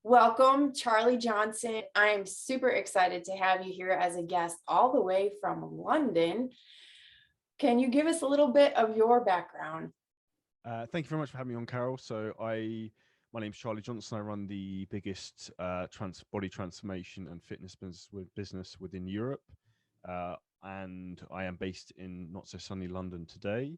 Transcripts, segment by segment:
Welcome, Charlie Johnson. I am super excited to have you here as a guest all the way from London. Can you give us a little bit of your background? Thank you very much for having me on, Carol. My name's Charlie Johnson. I run the biggest body transformation and fitness business within Europe, and I am based in not so sunny London today.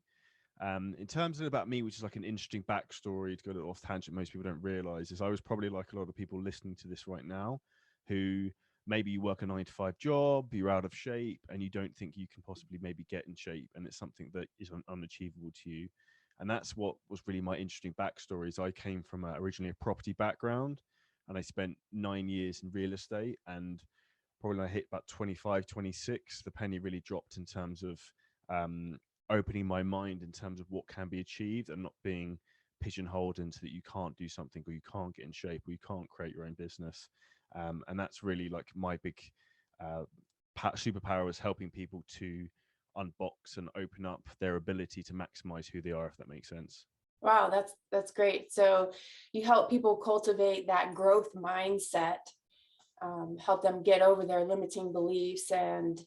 In terms of about me, which is like an interesting backstory to go a little off tangent, most people don't realize is I was probably like a lot of people listening to this right now, who maybe you work a 9 to 5 job, you're out of shape, and you don't think you can possibly maybe get in shape, and it's something that is unachievable to you. And that's what was really my interesting backstory. Is I came from originally a property background, and I spent 9 years in real estate. And probably when I hit about 25, 26, the penny really dropped in terms of um, opening my mind in terms of what can be achieved and not being pigeonholed into that you can't do something or you can't get in shape or you can't create your own business. And that's really like my big uh, superpower is helping people to unbox and open up their ability to maximize who they are, if that makes sense. Wow, that's great. So you help people cultivate that growth mindset, help them get over their limiting beliefs and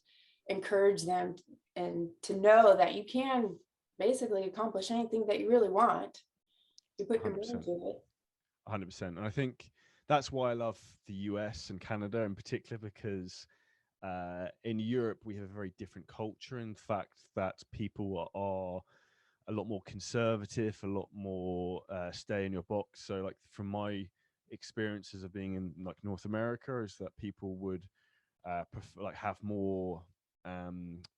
encourage them and to know that you can basically accomplish anything that you really want. You put your mind 100%. to it. 100%. And I think that's why I love the US and Canada in particular, because in Europe, we have a very different culture. In fact, that people are a lot more conservative, a lot more stay in your box. So, like from my experiences of being in like North America, is that people would like have more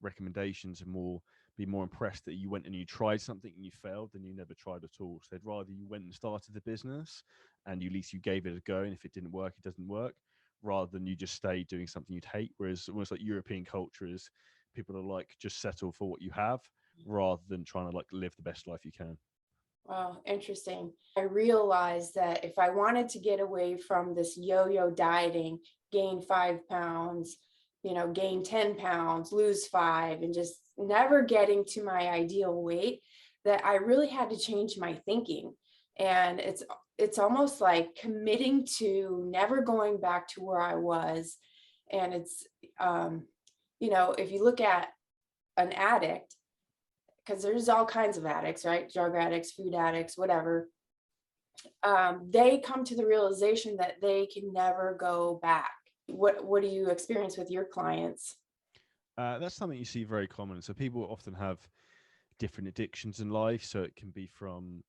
recommendations and be more impressed that you went and you tried something and you failed than you never tried at all. So they'd rather you went and started the business and at least you gave it a go. And if it didn't work, it doesn't work, rather than you just stay doing something you'd hate. Whereas almost like European culture is people are like, just settle for what you have rather than trying to like live the best life you can. Wow, interesting. I realized that if I wanted to get away from this yo-yo dieting, gain 5 pounds, gain 10 pounds, lose five, and just never getting to my ideal weight, that I really had to change my thinking. And it's almost like committing to never going back to where I was. And it's if you look at an addict, because there's all kinds of addicts, right? Drug addicts, food addicts, whatever. They come to the realization that they can never go back. What do you experience with your clients? That's something you see very common. So people often have different addictions in life. So it can be from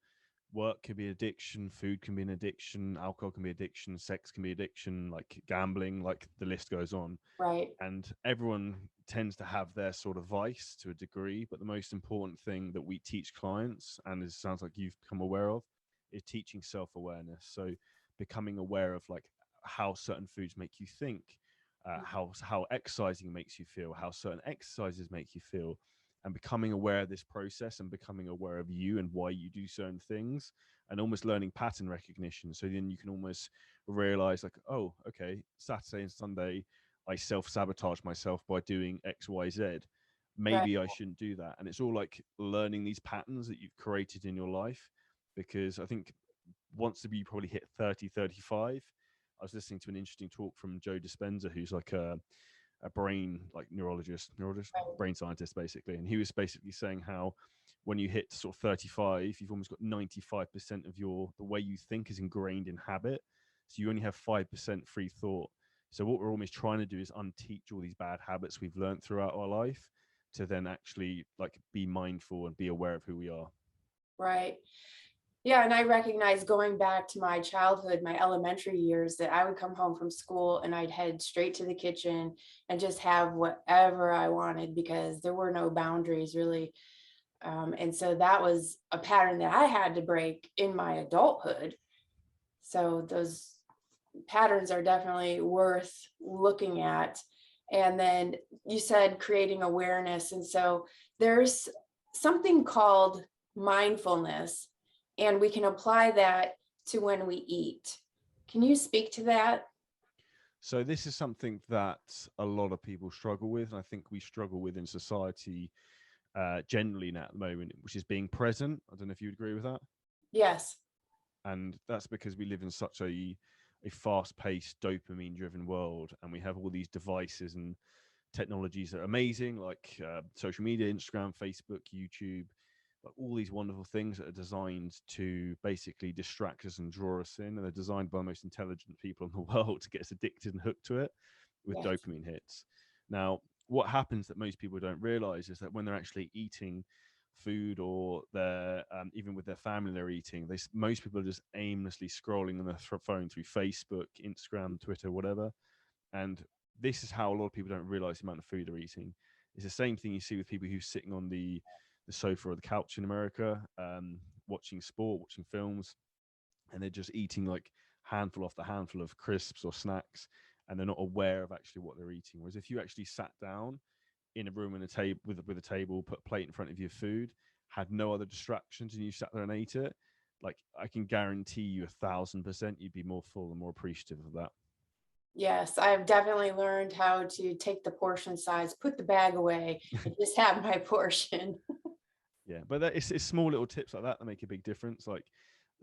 work can be addiction, food can be an addiction, alcohol can be addiction, sex can be addiction, like gambling, like the list goes on. Right. And everyone tends to have their sort of vice to a degree, but the most important thing that we teach clients, and it sounds like you've become aware of, is teaching self-awareness. So becoming aware of like how certain foods make you think, how exercising makes you feel, how certain exercises make you feel, and becoming aware of this process and becoming aware of you and why you do certain things, and almost learning pattern recognition. So then you can almost realize like, oh, okay, Saturday and Sunday I self-sabotage myself by doing XYZ. Right. Maybe I shouldn't do that. And it's all like learning these patterns that you've created in your life. Because I think once you probably hit 30, 35, I was listening to an interesting talk from Joe Dispenza, who's like a brain like neurologist, brain scientist basically. And he was basically saying how when you hit sort of 35, you've almost got 95% of the way you think is ingrained in habit. So you only have 5% free thought. So what we're almost trying to do is unteach all these bad habits we've learned throughout our life to then actually like be mindful and be aware of who we are. Right. Yeah, and I recognize going back to my childhood, my elementary years, that I would come home from school and I'd head straight to the kitchen and just have whatever I wanted because there were no boundaries really. And so that was a pattern that I had to break in my adulthood. So those patterns are definitely worth looking at. And then you said creating awareness. And so there's something called mindfulness, and we can apply that to when we eat. Can you speak to that? So this is something that a lot of people struggle with, and I think we struggle with in society generally now at the moment, which is being present. I don't know if you would agree with that. Yes. And that's because we live in such a a fast-paced, dopamine-driven world, and we have all these devices and technologies that are amazing, like social media, Instagram, Facebook, YouTube, like all these wonderful things that are designed to basically distract us and draw us in, and they're designed by the most intelligent people in the world to get us addicted and hooked to it with Yes. dopamine hits. Now, what happens that most people don't realize is that when they're actually eating food, or they're even with their family they're eating, most people are just aimlessly scrolling on their phone through Facebook, Instagram, Twitter, whatever. And this is how a lot of people don't realize the amount of food they're eating. It's the same thing you see with people who's sitting on the sofa or the couch in America, watching sport, watching films, and they're just eating like handful after handful of crisps or snacks, and they're not aware of actually what they're eating. Whereas if you actually sat down in a room and a table with a table, put a plate in front of your food, had no other distractions, and you sat there and ate it, like I can guarantee you 1,000% you'd be more full and more appreciative of that. Yes, I've definitely learned how to take the portion size, put the bag away, and just have my portion. Yeah, but it's small little tips like that make a big difference. Like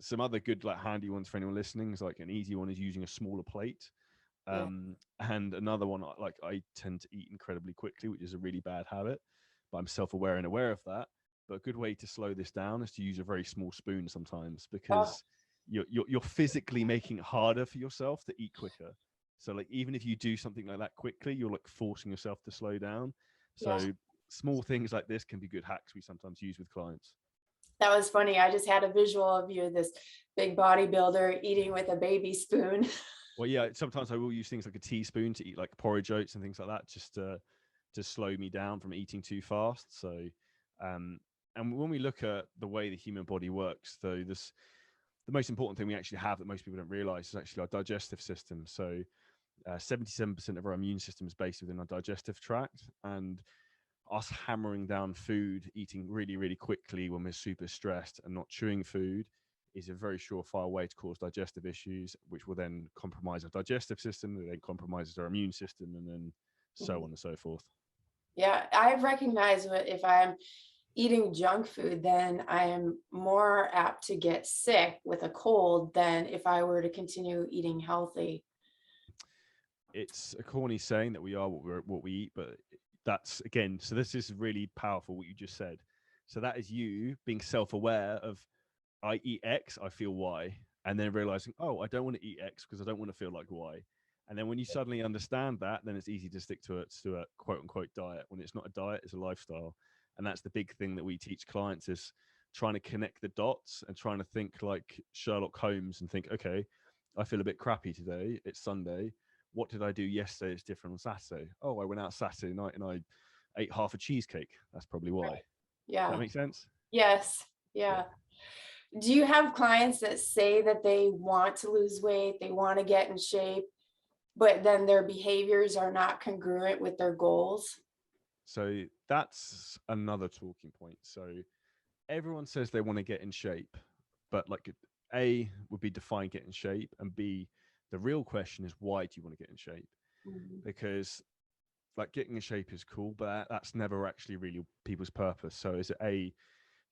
some other good, like handy ones for anyone listening is like an easy one is using a smaller plate. Yeah. And another one, like I tend to eat incredibly quickly, which is a really bad habit, but I'm self-aware and aware of that. But a good way to slow this down is to use a very small spoon sometimes, Oh, because you're physically making it harder for yourself to eat quicker. So like even if you do something like that quickly, you're like forcing yourself to slow down. yeah. So small things like this can be good hacks we sometimes use with clients. That was funny. I just had a visual of you, this big bodybuilder eating with a baby spoon. Well, yeah, sometimes I will use things like a teaspoon to eat like porridge oats and things like that, just to slow me down from eating too fast. So, um, and when we look at the way the human body works, though, the most important thing we actually have that most people don't realize is actually our digestive system. So, 77% of our immune system is based within our digestive tract, and us hammering down food, eating really, really quickly when we're super stressed and not chewing food is a very surefire way to cause digestive issues, which will then compromise our digestive system, that then compromises our immune system, and then so on and so forth. Yeah, I've recognized that if I'm eating junk food, then I am more apt to get sick with a cold than if I were to continue eating healthy. It's a corny saying that we are what we eat, but that's again. So this is really powerful what you just said. So that is you being self-aware of I eat X, I feel Y, and then realizing, oh, I don't want to eat X because I don't want to feel like Y. And then when you suddenly understand that, then it's easy to stick to a quote unquote diet. When it's not a diet, it's a lifestyle. And that's the big thing that we teach clients is trying to connect the dots and trying to think like Sherlock Holmes and think, okay, I feel a bit crappy today. It's Sunday. What did I do yesterday that's different on Saturday? Oh, I went out Saturday night and I ate half a cheesecake. That's probably why. Does that Yeah. make sense? Yes. Yeah. Yeah. Do you have clients that say that they want to lose weight, they want to get in shape, but then their behaviors are not congruent with their goals? So that's another talking point. So everyone says they want to get in shape, but like A would be define get in shape, and B, the real question is why do you want to get in shape? Mhm. Because like getting in shape is cool, but that's never actually really people's purpose. So is it A,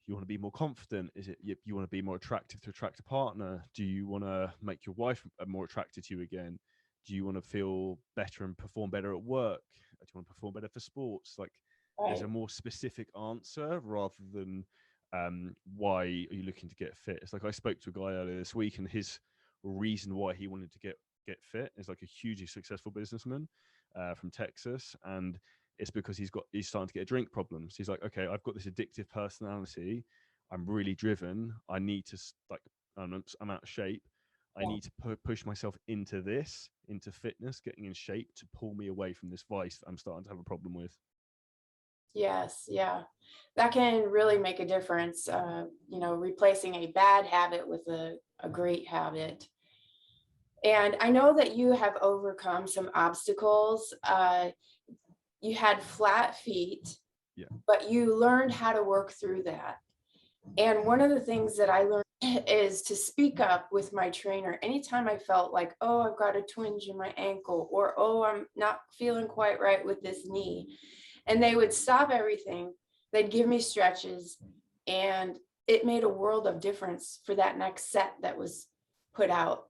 you want to be more confident? Is it you want to be more attractive to attract a partner? Do you want to make your wife more attracted to you again? Do you want to feel better and perform better at work? Do you want to perform better for sports? Like, there's a Right. more specific answer rather than why are you looking to get fit? It's like I spoke to a guy earlier this week, and his reason why he wanted to get fit is like a hugely successful businessman from Texas, and it's because he's starting to get drink problems. He's like, okay, I've got this addictive personality. I'm really driven. I need to like I'm out of shape. I Yeah. need to push myself into fitness, getting in shape to pull me away from this vice that I'm starting to have a problem with. Yes. Yeah. That can really make a difference. Replacing a bad habit with a great habit. And I know that you have overcome some obstacles. You had flat feet, Yeah. but you learned how to work through that. And one of the things that I learned is to speak up with my trainer anytime I felt like, oh, I've got a twinge in my ankle, or oh, I'm not feeling quite right with this knee. And they would stop everything. They'd give me stretches, and it made a world of difference for that next set that was put out.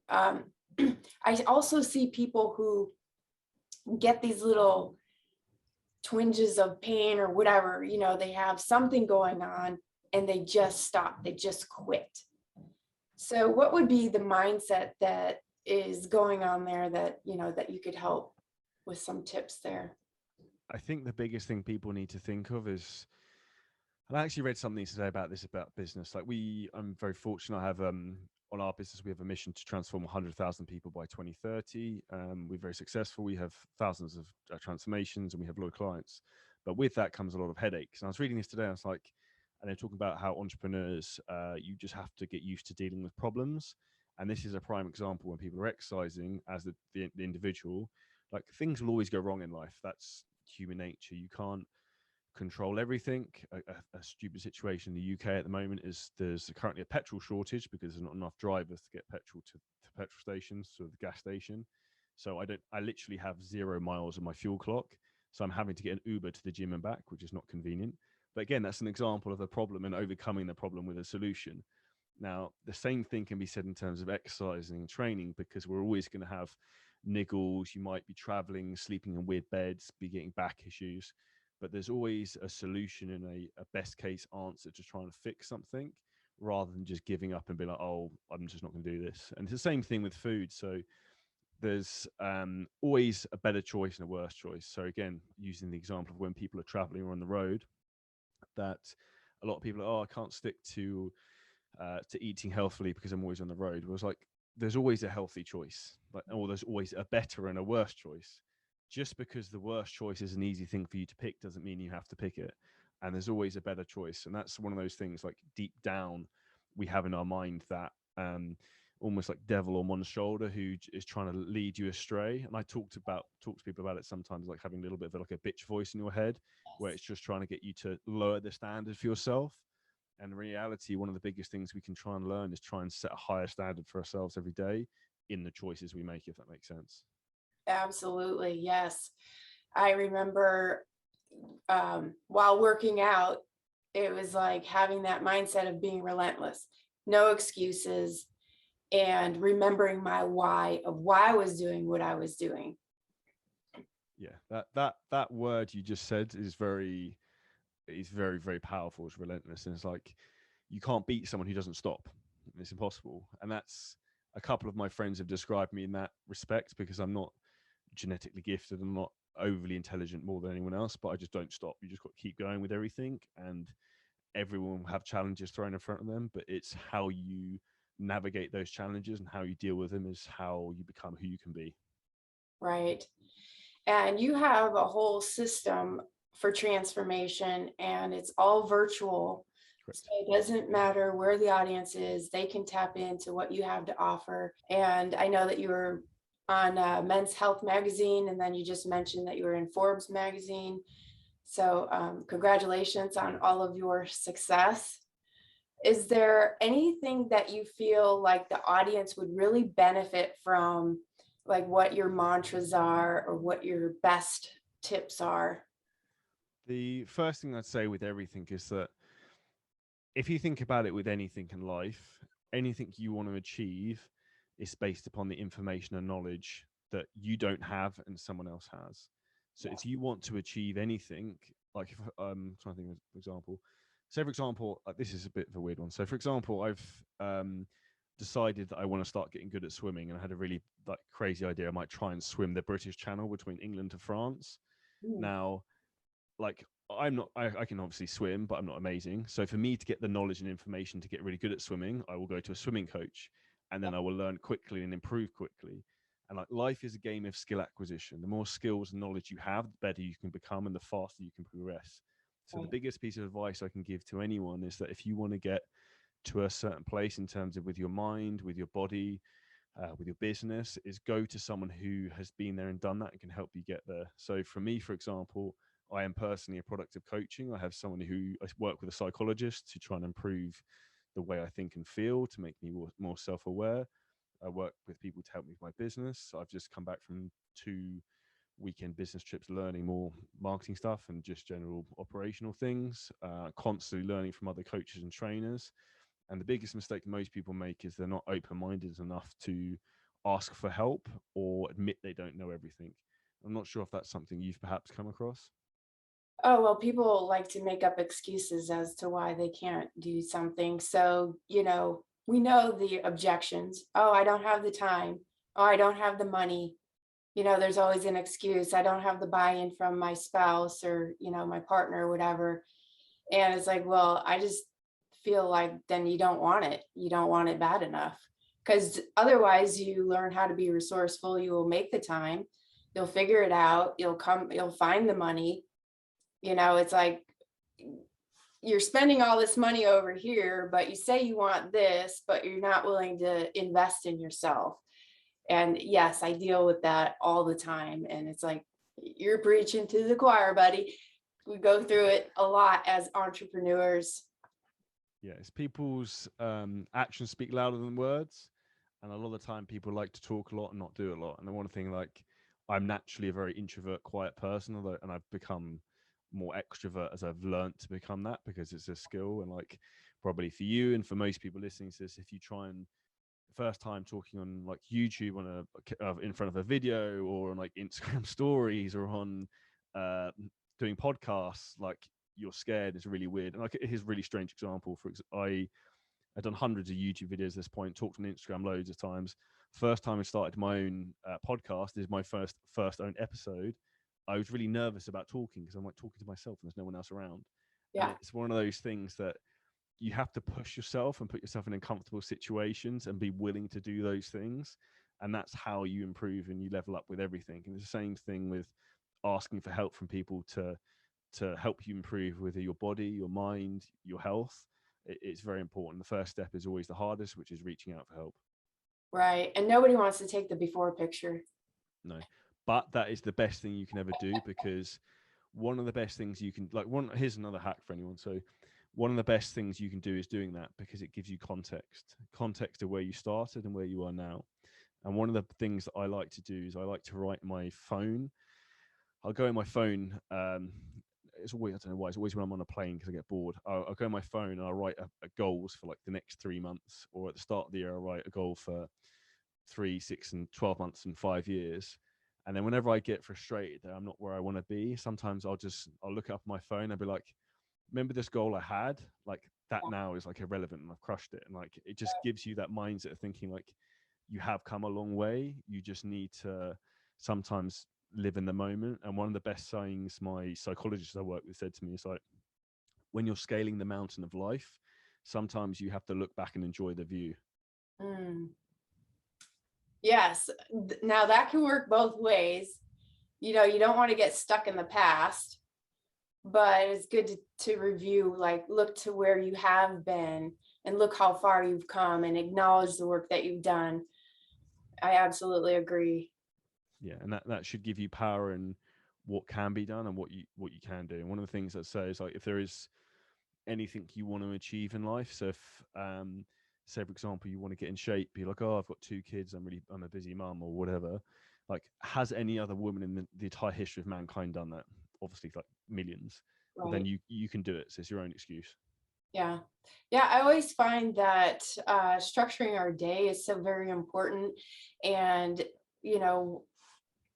I also see people who get these little twinges of pain or whatever, they have something going on and they just stop, they just quit. So what would be the mindset that is going on there that, that you could help with some tips there? I think the biggest thing people need to think of is, and I actually read something today about this, about business. Like I'm very fortunate. I have on our business, we have a mission to transform 100,000 people by 2030. We're very successful. We have thousands of transformations, and we have a lot of clients. But with that comes a lot of headaches. And I was reading this today. I was like, and they're talking about how entrepreneurs, you just have to get used to dealing with problems. And this is a prime example when people are exercising as the individual. Like, things will always go wrong in life. That's human nature. You can't control everything. A stupid situation in the UK at the moment is there's currently a petrol shortage because there's not enough drivers to get petrol to petrol stations, to the gas station. So I literally have 0 miles on my fuel clock. So I'm having to get an Uber to the gym and back, which is not convenient. But again, that's an example of a problem and overcoming the problem with a solution. Now, the same thing can be said in terms of exercising and training, because we're always going to have niggles. You might be traveling, sleeping in weird beds, be getting back issues, but there's always a solution and a best case answer to try and fix something, rather than just giving up and be like, oh, I'm just not going to do this. And it's the same thing with food. So there's always a better choice and a worse choice. So again, using the example of when people are traveling or on the road, that a lot of people are, oh, I can't stick to eating healthily because I'm always on the road. It was like, there's always a healthy choice, or there's always a better and a worse choice. Just because the worst choice is an easy thing for you to pick doesn't mean you have to pick it. And there's always a better choice. And that's one of those things, like, deep down, we have in our mind that almost like devil on one's shoulder who is trying to lead you astray. And I talk to people about it sometimes, like having a little bit of like a bitch voice in your head, where it's just trying to get you to lower the standard for yourself. And in reality, one of the biggest things we can try and learn is try and set a higher standard for ourselves every day in the choices we make, if that makes sense. Absolutely, yes. I remember while working out, it was like having that mindset of being relentless, no excuses, and remembering my why of why I was doing what I was doing. Yeah, that word you just said is very, very powerful. It's relentless, and it's like, you can't beat someone who doesn't stop. It's impossible. And that's, a couple of my friends have described me in that respect, because I'm not genetically gifted. I'm not overly intelligent more than anyone else, but I just don't stop. You just got to keep going with everything. And everyone will have challenges thrown in front of them, but it's how you navigate those challenges and how you deal with them is how you become who you can be. Right. And you have a whole system for transformation, and it's all virtual. So Correct. it doesn't matter where the audience is, they can tap into what you have to offer. And I know that you were on Men's Health magazine, and then you just mentioned that you were in Forbes magazine. So congratulations on all of your success. Is there anything that you feel like the audience would really benefit from, like what your mantras are or what your best tips are? The first thing I'd say with everything is that, if you think about it with anything in life, anything you want to achieve is based upon the information and knowledge that you don't have and someone else has. So if Yes. you want to achieve anything, like, if I'm trying to think of an example. So for example, this is a bit of a weird one. So for example, I've decided that I want to start getting good at swimming, and I had a really like crazy idea. I might try and swim the British Channel between England to France. Mm. Now, like, I can obviously swim, but I'm not amazing. So for me to get the knowledge and information to get really good at swimming, I will go to a swimming coach, and then I will learn quickly and improve quickly. And like, life is a game of skill acquisition. The more skills and knowledge you have, the better you can become and the faster you can progress. So the Right. biggest piece of advice I can give to anyone is that if you want to get to a certain place in terms of with your mind, with your body, with your business, is go to someone who has been there and done that and can help you get there. So for me, for example, I am personally a product of coaching. I have someone who, I work with a psychologist to try and improve the way I think and feel, to make me more self-aware. I work with people to help me with my business. I've just come back from 2 weekend business trips, learning more marketing stuff and just general operational things, constantly learning from other coaches and trainers. And the biggest mistake most people make is they're not open-minded enough to ask for help or admit they don't know everything. I'm not sure if that's something you've perhaps come across. Oh, well, people like to make up excuses as to why they can't do something. So, we know the objections. Oh, I don't have the time. Oh, I don't have the money. There's always an excuse. I don't have the buy-in from my spouse or, my partner or whatever. And it's like, well, I just feel like then you don't want it. You don't want it bad enough. Because otherwise you learn how to be resourceful. You will make the time. You'll figure it out. You'll find the money. It's like you're spending all this money over here, but you say you want this, but you're not willing to invest in yourself. And yes, I deal with that all the time. And it's like, you're preaching to the choir, buddy. We go through it a lot as entrepreneurs. Yeah, it's people's actions speak louder than words. And a lot of the time people like to talk a lot and not do a lot. And the one thing, like, I'm naturally a very introvert, quiet person, and I've become more extrovert as I've learned to become that, because it's a skill. And like, probably for you and for most people listening to this, if you try and first time talking on like YouTube on in front of a video, or on like Instagram stories, or on uh, doing podcasts, like, you're scared. It's really weird. And like, here's a really strange example. I've done hundreds of YouTube videos at this point, talked on Instagram loads of times. First time I started my own podcast, is my first own episode. I was really nervous about talking because I'm like talking to myself and there's no one else around. And Yeah. it's one of those things that you have to push yourself and put yourself in uncomfortable situations and be willing to do those things. And that's how you improve and you level up with everything. And it's the same thing with asking for help from people to help you improve with your body, your mind, your health. It's very important. The first step is always the hardest, which is reaching out for help. Right. And nobody wants to take the before picture. No, but that is the best thing you can ever do, because one of the best things you can, like, here's another hack for anyone. So one of the best things you can do is doing that, because it gives you context of where you started and where you are now. And one of the things that I like to do is I like to write my phone. I'll go in my phone. It's always, I don't know why, it's always when I'm on a plane because I get bored. I'll go in my phone and I'll write a goals for like the next 3 months, or at the start of the year, I'll write a goal for 3, 6, and 12 months and 5 years. And then whenever I get frustrated that I'm not where I want to be, sometimes I'll look up my phone and be like, remember this goal I had? Like, that now is like irrelevant and I've crushed it. And like, it just gives you that mindset of thinking like, you have come a long way. You just need to sometimes live in the moment. And one of the best sayings my psychologist I work with said to me is like, when you're scaling the mountain of life, sometimes you have to look back and enjoy the view. Mm. Yes. Now that can work both ways. You don't want to get stuck in the past, but it's good to review, like look to where you have been and look how far you've come and acknowledge the work that you've done. I absolutely agree. Yeah, and that should give you power in what can be done and what you can do. And one of the things that says, like, if there is anything you want to achieve in life, so if say for example you want to get in shape, be like, oh, I've got 2 kids, I'm a busy mum or whatever. Like, has any other woman in the entire history of mankind done that? Obviously, like, millions. Well, then Right. you can do it. So it's your own excuse. Yeah. Yeah. I always find that structuring our day is so very important. And, you know,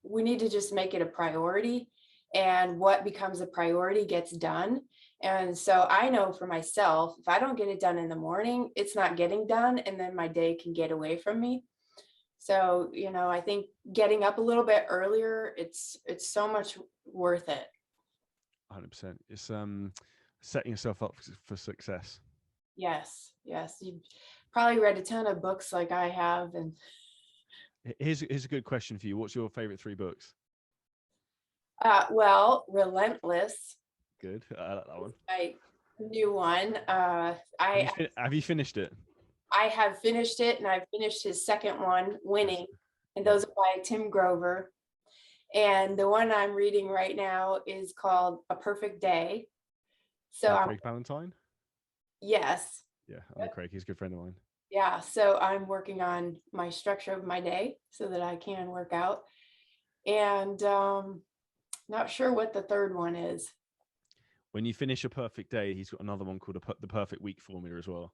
we need to just make it a priority, and what becomes a priority gets done. And so I know for myself, if I don't get it done in the morning, it's not getting done, and then my day can get away from me. So, I think getting up a little bit earlier, it's so much worth it. 100%. It's setting yourself up for success. Yes, you probably read a ton of books like I have. And Here's a good question for you. What's your favorite 3 books? well, Relentless, Good. I like that one. my new one. Have you finished it? I have finished it, and I've finished his second one, Yes. Winning, and Yeah. those are by Tim Grover. And the one I'm reading right now is called A Perfect Day. So By Craig Ballantyne. yes, Yeah, I know Craig. He's a good friend of mine. yeah. So I'm working on my structure of my day so that I can work out. And not sure what the third one is. When you finish A Perfect Day, he's got another one called The Perfect Week Formula as well.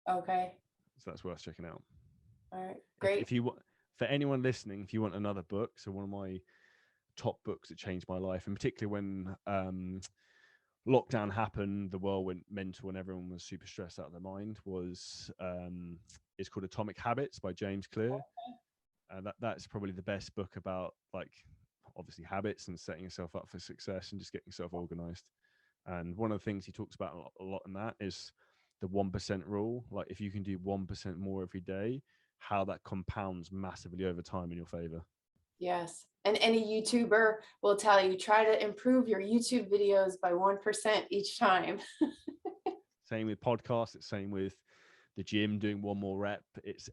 Okay. So that's worth checking out. All right. If Great. if you for anyone listening, if you want another book, so one of my top books that changed my life, and particularly when lockdown happened, the world went mental and everyone was super stressed out of their mind, was it's called Atomic Habits by James Clear. That's probably the best book about, like, obviously habits and setting yourself up for success and just getting yourself organized. And one of the things he talks about a lot in that is the 1% rule. Like, if you can do 1% more every day, how that compounds massively over time in your favor. Yes. And any YouTuber will tell you, try to improve your YouTube videos by 1% each time. Same with podcasts. It's same with the gym, doing one more rep. It's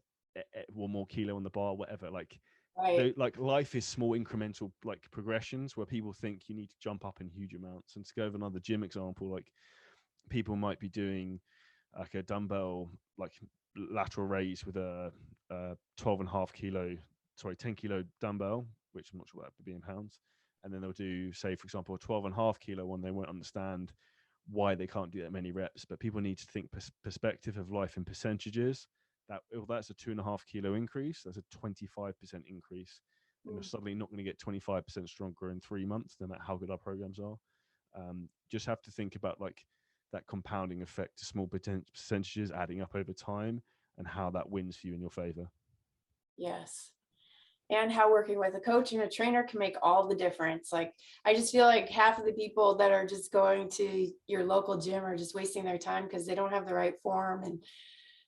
1 more kilo on the bar, whatever. Like, Right. like life is small incremental like progressions where people think you need to jump up in huge amounts. And to go over another gym example, like, people might be doing like a dumbbell, like, lateral raise with a 12.5 kilo, sorry, 10 kilo dumbbell, which I'm not sure what that would be in pounds. And then they'll do, say, for example, a 12.5 kilo one. They won't understand why they can't do that many reps, but people need to think perspective of life in percentages. That if that's a 2.5 kilo increase, that's a 25% increase. And you're suddenly not going to get 25% stronger in 3 months, no matter how good our programs are. Just have to think about, like, that compounding effect to small percentages adding up over time, and how that wins for you in your favor. Yes. And how working with a coach and a trainer can make all the difference. Like, I just feel like half of the people that are just going to your local gym are just wasting their time because they don't have the right form and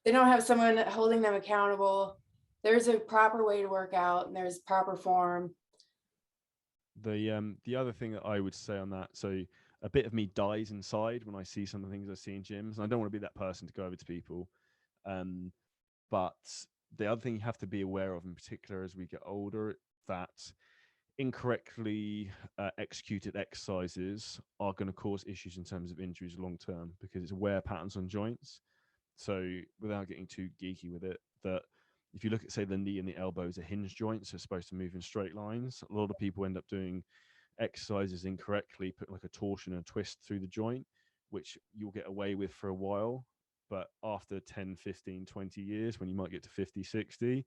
they don't have someone holding them accountable. There's a proper way to work out and there's proper form. The other thing that I would say on that, so a bit of me dies inside when I see some of the things I see in gyms, and I don't want to be that person to go over to people. But the other thing you have to be aware of, in particular as we get older, that incorrectly executed exercises are going to cause issues in terms of injuries long term, because it's wear patterns on joints. So without getting too geeky with it, that if you look at, say, the knee and the elbows are hinge joints, are supposed to move in straight lines. A lot of people end up doing exercises incorrectly, put like a torsion and a twist through the joint, which you'll get away with for a while. But after 10, 15, 20 years, when you might get to 50, 60,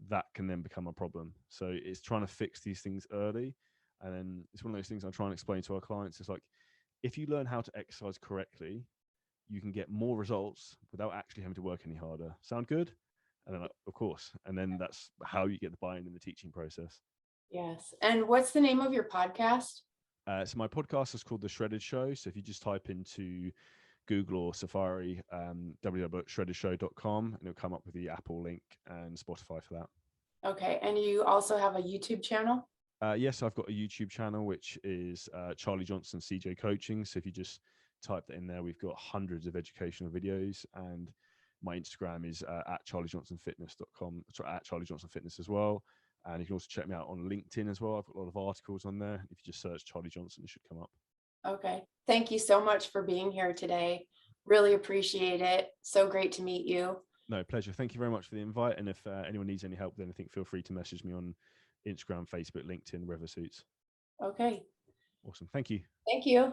that can then become a problem. So it's trying to fix these things early. And then it's one of those things I try and explain to our clients. It's like, if you learn how to exercise correctly, you can get more results without actually having to work any harder. Sound good? And then, of course, and then that's how you get the buy-in in the teaching process. Yes. And what's the name of your podcast? So my podcast is called The Shredded Show. So if you just type into Google or Safari, www.shreddedshow.com, and it'll come up with the Apple link and Spotify for that. Okay. And you also have a YouTube channel? Yes, I've got a YouTube channel, which is Charlie Johnson CJ Coaching. So if you just type that in there, we've got hundreds of educational videos, and my Instagram is at charliejohnsonfitness.com, at Charlie Johnson Fitness as well. And you can also check me out on LinkedIn as well. I've got a lot of articles on there. If you just search Charlie Johnson, it should come up. Okay. Thank you so much for being here today. Really appreciate it. So great to meet you. No, pleasure. Thank you very much for the invite. And if anyone needs any help with anything, feel free to message me on Instagram, Facebook, LinkedIn, wherever suits. Okay. Awesome. Thank you. Thank you.